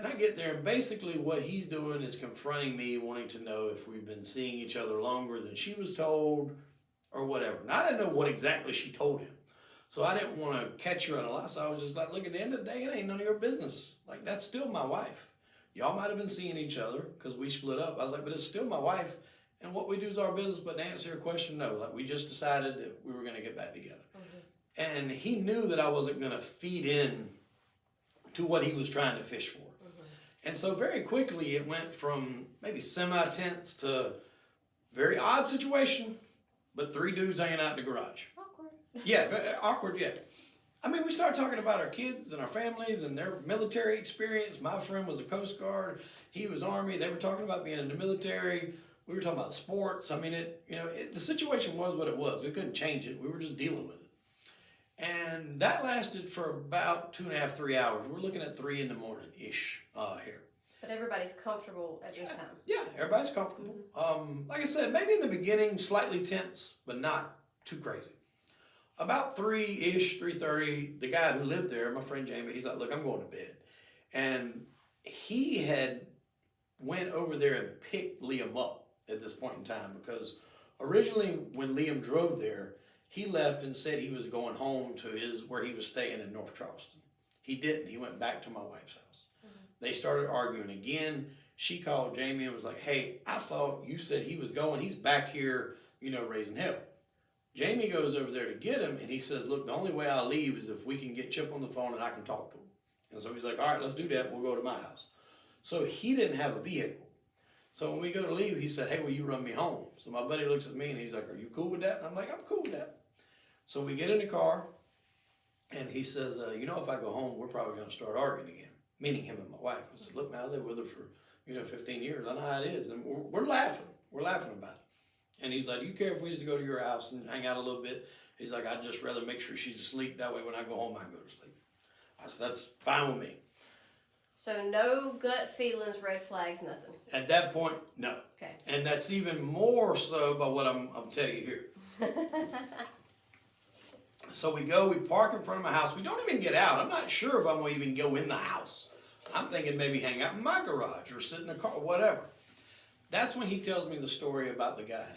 And I get there, and basically what he's doing is confronting me, wanting to know if we've been seeing each other longer than she was told or whatever. And I didn't know what exactly she told him. So I didn't want to catch her in a lie. So I was just like, look, at the end of the day, it ain't none of your business. Like, that's still my wife. Y'all might have been seeing each other because we split up. I was like, but it's still my wife. And what we do is our business. But to answer your question, no. Like, we just decided that we were going to get back together. Mm-hmm. And he knew that I wasn't going to feed in to what he was trying to fish for. And so very quickly it went from maybe semi-tense to very odd situation, but 3 dudes hanging out in the garage. Awkward. Yeah, awkward, yeah. I mean, we started talking about our kids and our families and their military experience. My friend was a Coast Guard. He was Army. They were talking about being in the military. We were talking about sports. I mean, the situation was what it was. We couldn't change it. We were just dealing with it. And that lasted for about 2.5, 3 hours. We're looking at 3 in the morning-ish here. But everybody's comfortable at this time. Yeah, everybody's comfortable. Mm-hmm. Like I said, maybe in the beginning, slightly tense, but not too crazy. About 3-ish, 3:30, the guy who lived there, my friend Jamie, he's like, look, I'm going to bed. And he had went over there and picked Liam up at this point in time because originally when Liam drove there, he left and said he was going home to where he was staying in North Charleston. He didn't. He went back to my wife's house. Mm-hmm. They started arguing again. She called Jamie and was like, hey, I thought you said he was going. He's back here, raising hell. Jamie goes over there to get him, and he says, look, the only way I'll leave is if we can get Chip on the phone and I can talk to him. And so he's like, all right, let's do that. We'll go to my house. So he didn't have a vehicle. So when we go to leave, he said, hey, will you run me home? So my buddy looks at me, and he's like, are you cool with that? And I'm like, I'm cool with that. So we get in the car, and he says, if I go home, we're probably going to start arguing again, meaning him and my wife. I said, look, man, I lived with her for, 15 years. I know how it is. And we're laughing. We're laughing about it. And he's like, do you care if we just go to your house and hang out a little bit? He's like, I'd just rather make sure she's asleep. That way when I go home, I can go to sleep. I said, that's fine with me. So no gut feelings, red flags, nothing. At that point, no. Okay. And that's even more so by what I'm telling you here. So we park in front of my house. We don't even get out. I'm not sure if I'm going to even go in the house. I'm thinking maybe hang out in my garage or sit in the car, whatever. That's when he tells me the story about the guy.